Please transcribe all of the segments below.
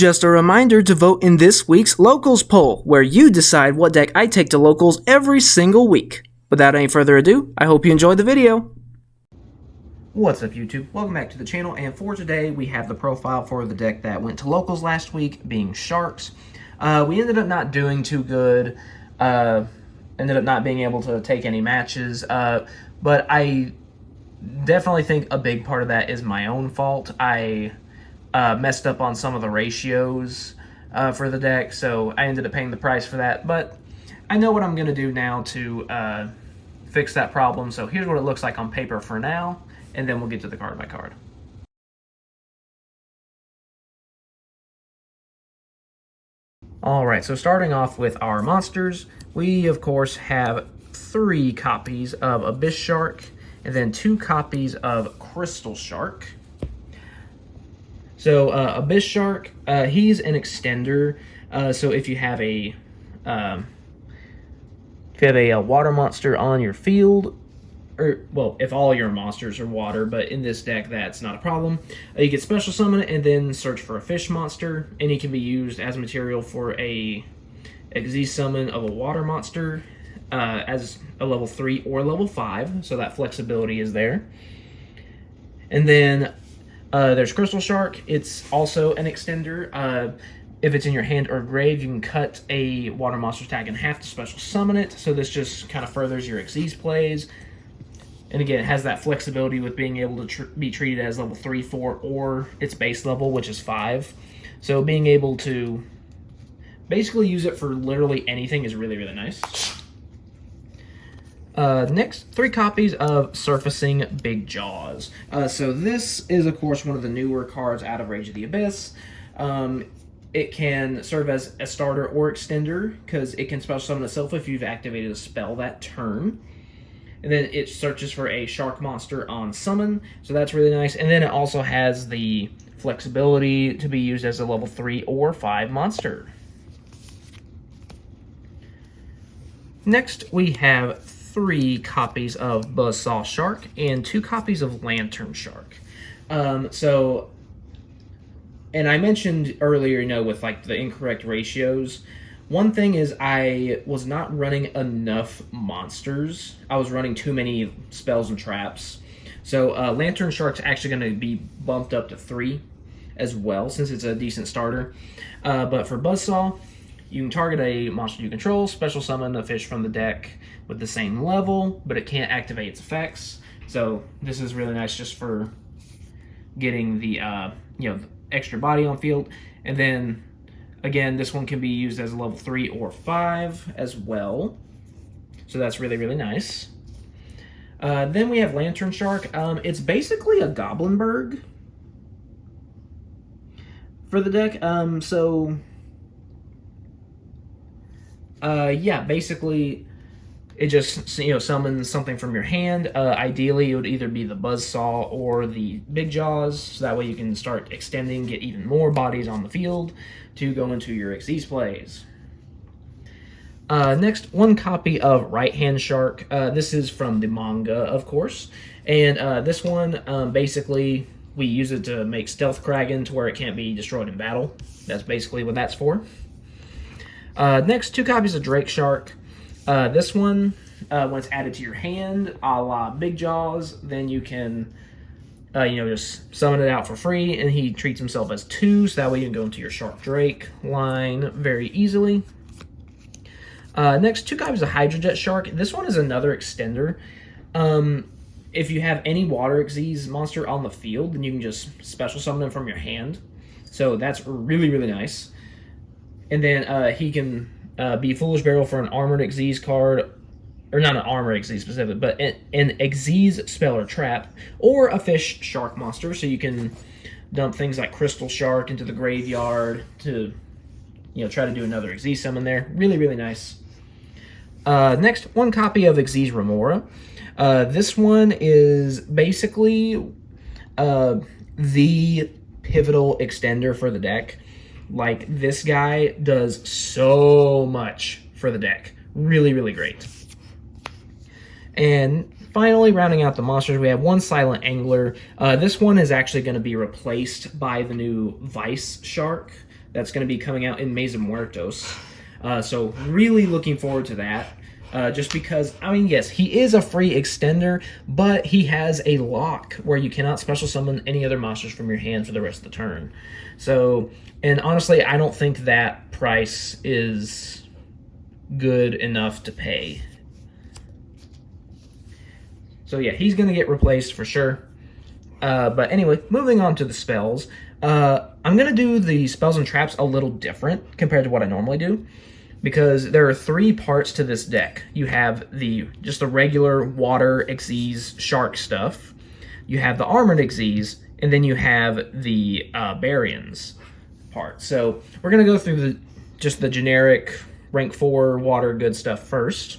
Just a reminder to vote in this week's Locals poll, where you decide what deck I take to Locals every single week. Without any further ado, I hope you enjoyed the video. What's up, YouTube? Welcome back to the channel, and for today we have the profile for the deck that went to Locals last week, being Sharks. We ended up not doing too good, ended up not being able to take any matches, but I definitely think a big part of that is my own fault. I messed up on some of the ratios for the deck, so I ended up paying the price for that, but I know what I'm going to do now to fix that problem. So here's what it looks like on paper for now, and then we'll get to the card by card. Alright, so starting off with our monsters, we of course have 3 copies of Abyss Shark, and then 2 copies of Crystal Shark. So Abyss Shark, he's an extender. So if you have a water monster on your field, or well, if all your monsters are water, but in this deck that's not a problem, you can special summon it and then search for a fish monster, and he can be used as material for a Xyz summon of a water monster as a level 3 or level 5, so that flexibility is there. And then there's Crystal Shark. It's also an extender. If it's in your hand or grave, you can cut a water monster tag in half to special summon it, so this just kind of furthers your Xyz plays. And again, it has that flexibility with being able to be treated as level 3, 4, or its base level, which is 5. So being able to basically use it for literally anything is really, really nice. Next, 3 copies of Surfacing Big Jaws. So this is, of course, one of the newer cards out of Rage of the Abyss. It can serve as a starter or extender, because it can special summon itself if you've activated a spell that turn. And then it searches for a shark monster on summon, so that's really nice. And then it also has the flexibility to be used as a level 3 or 5 monster. Next, we have 3 copies of Buzzsaw Shark and 2 copies of Lantern Shark. And I mentioned earlier, with like the incorrect ratios. One thing is I was not running enough monsters. I was running too many spells and traps. So Lantern Shark's actually going to be bumped up to 3 as well, since it's a decent starter. But for Buzzsaw, you can target a monster you control, special summon a fish from the deck with the same level, but it can't activate its effects. So this is really nice just for getting the extra body on field. And then again, this one can be used as a level 3 or 5 as well. So that's really, really nice. Then we have Lantern Shark. It's basically a Goblinberg for the deck. Basically it just summons something from your hand. Ideally, it would either be the Buzzsaw or the Big Jaws, so that way you can start extending, get even more bodies on the field to go into your Xyz plays. Next, 1 copy of Right Hand Shark. This is from the manga, of course, and this one, basically, we use it to make Stealth Kraken to where it can't be destroyed in battle. That's basically what that's for. Next, 2 copies of Drake Shark. This one, when it's added to your hand, a la Big Jaws, then you can, just summon it out for free, and he treats himself as 2, so that way you can go into your Shark Drake line very easily. Next, 2 copies of Hydrojet Shark. This one is another extender. If you have any Water Xyz monster on the field, then you can just special summon them from your hand. So that's really, really nice. And then he can be Foolish Barrel for an Armored Xyz card, or not an Armored Xyz specific, but an Xyz spell or trap, or a fish shark monster, so you can dump things like Crystal Shark into the graveyard to, try to do another Xyz summon there. Really, really nice. Next, 1 copy of Xyz Remora. This one is basically the pivotal extender for the deck. Like, this guy does so much for the deck. Really, really great. And finally, rounding out the monsters, we have 1 Silent Angler. This one is actually going to be replaced by the new Vice Shark. that's going to be coming out in Mesa Muertos. So really looking forward to that. Just because, I mean, yes, he is a free extender, but he has a lock where you cannot special summon any other monsters from your hand for the rest of the turn. So, and honestly, I don't think that price is good enough to pay. So yeah, he's going to get replaced for sure. But anyway, moving on to the spells. I'm going to do the spells and traps a little different compared to what I normally do, because there are 3 parts to this deck. You have just the regular water Xyz shark stuff, you have the armored Xyz, and then you have the Baryons part. So we're going to go through just the generic rank 4 water good stuff first.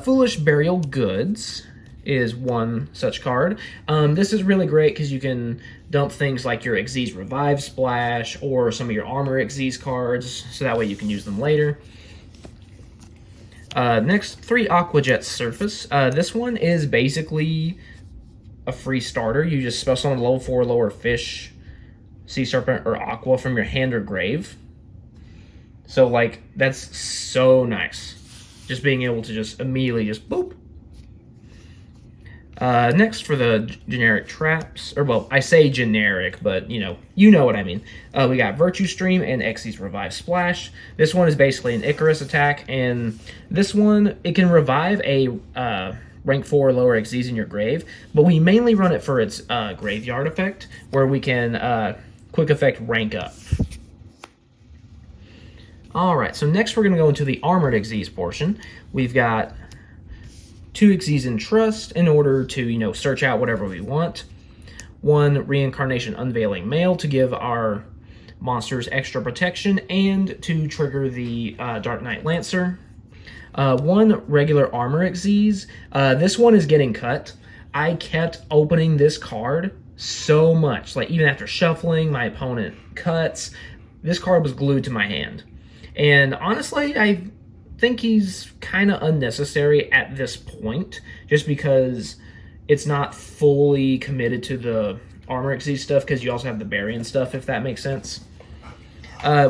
Foolish Burial Goods is one such card. This is really great because you can dump things like your Xyz Revive Splash or some of your Armor Xyz cards, so that way you can use them later. Next, 3 Aquajet Surface. This one is basically a free starter. You just spell summon level 4 lower fish, sea serpent, or aqua from your hand or grave. So, like, that's so nice. Just being able to just immediately just boop. Next, for the generic traps, or well, I say generic, but you know what I mean. We got Virtue Stream and Xyz Revive Splash. This one is basically an Icarus attack, and this one, it can revive a rank 4 lower Xyz in your grave, but we mainly run it for its graveyard effect, where we can quick effect rank up. Alright, so next we're going to go into the Armored Xyz portion. We've got 2 Xyz in Trust in order to, search out whatever we want. 1 Reincarnation Unveiling Mail to give our monsters extra protection and to trigger the Dark Knight Lancer. 1 regular Armor Xyz. This one is getting cut. I kept opening this card so much. Like, even after shuffling, my opponent cuts. This card was glued to my hand. And honestly, I think he's kind of unnecessary at this point, just because it's not fully committed to the Armor Xyz stuff, because you also have the Baryon stuff, if that makes sense.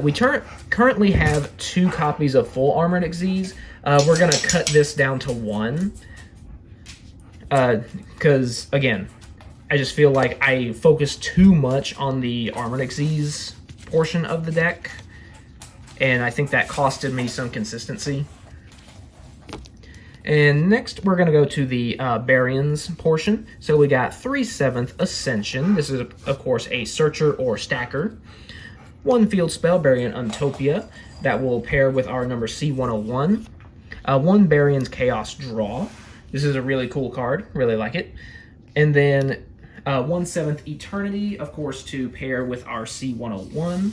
We currently have 2 copies of full Armored Xyz. We're going to cut this down to 1, because, again, I just feel like I focus too much on the Armored Xyz portion of the deck, and I think that costed me some consistency. And next, we're going to go to the Baryons portion. So we got 3 7th Ascension. This is, of course, a Searcher or Stacker. 1 field spell, Baryon Untopia, that will pair with our number C101. 1 Baryons Chaos Draw. This is a really cool card. Really like it. And then 1 7th Eternity, of course, to pair with our C101.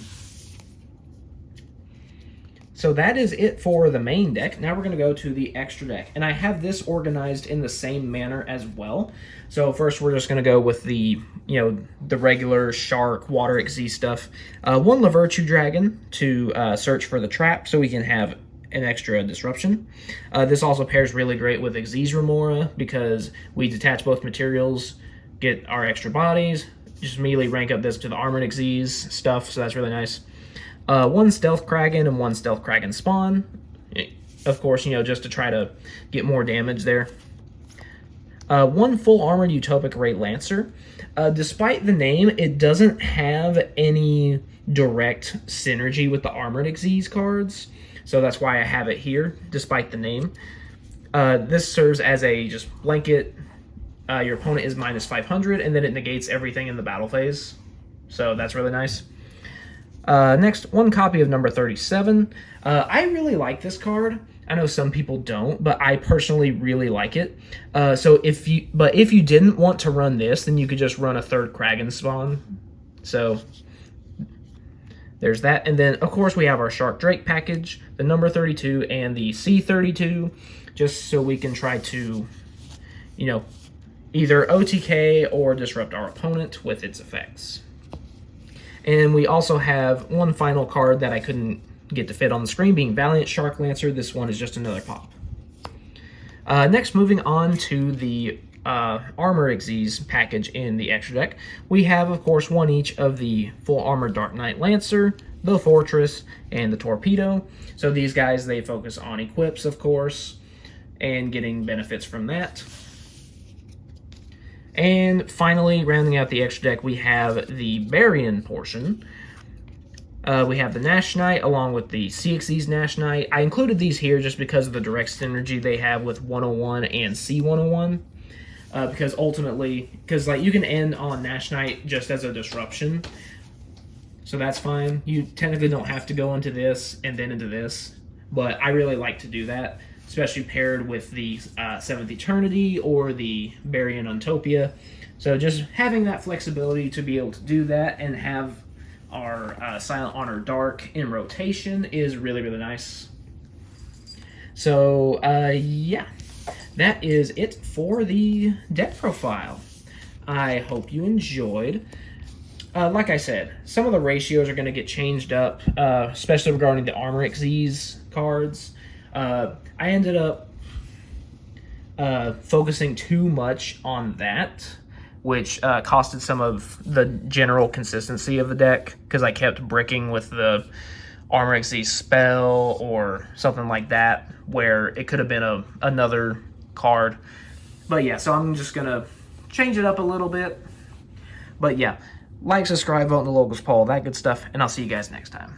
So that is it for the main deck. Now we're going to go to the extra deck. And I have this organized in the same manner as well. So first we're just going to go with the, the regular Shark, Water Xyz stuff. 1 Lavirtue Dragon to search for the trap so we can have an extra disruption. This also pairs really great with Xyz Remora because we detach both materials, get our extra bodies, just immediately rank up this to the Armored Xyz stuff, so that's really nice. 1 Stealth Kraken and 1 Stealth Kraken Spawn. Of course, just to try to get more damage there. 1 Full Armored Utopic Ray Lancer. Despite the name, it doesn't have any direct synergy with the Armored Xyz cards, so that's why I have it here, despite the name. This serves as a just blanket. Your opponent is minus 500, and then it negates everything in the battle phase, so that's really nice. Next, 1 copy of number 37. I really like this card. I know some people don't, but I personally really like it. So if you didn't want to run this, then you could just run a 3rd Kraken Spawn. So there's that. And then, of course, we have our Shark Drake package, the number 32 and the C32, just so we can try to, either OTK or disrupt our opponent with its effects. And we also have 1 final card that I couldn't get to fit on the screen, being Valiant Shark Lancer. This one is just another pop. Next, moving on to the Armor Xyz package in the extra deck. We have, of course, one each of the Full Armor Dark Knight Lancer, the Fortress, and the Torpedo. So these guys, they focus on equips, of course, and getting benefits from that. And finally, rounding out the extra deck, we have the Baryon portion. We have the Nash Knight along with the CXC's Nash Knight. I included these here just because of the direct synergy they have with 101 and C101. Because ultimately, like you can end on Nash Knight just as a disruption. So that's fine. You technically don't have to go into this and then into this. But I really like to do that, especially paired with the 7th Eternity or the Baryon Untopia. So just having that flexibility to be able to do that and have our Silent Honor Dark in rotation is really, really nice. So, yeah, that is it for the deck profile. I hope you enjoyed. Like I said, some of the ratios are going to get changed up, especially regarding the Armor Xyz cards. I ended up focusing too much on that, which costed some of the general consistency of the deck, because I kept bricking with the Armor Xyz spell or something like that, where it could have been another card. But yeah, so I'm just going to change it up a little bit. But yeah, like, subscribe, vote in the locals poll, that good stuff, and I'll see you guys next time.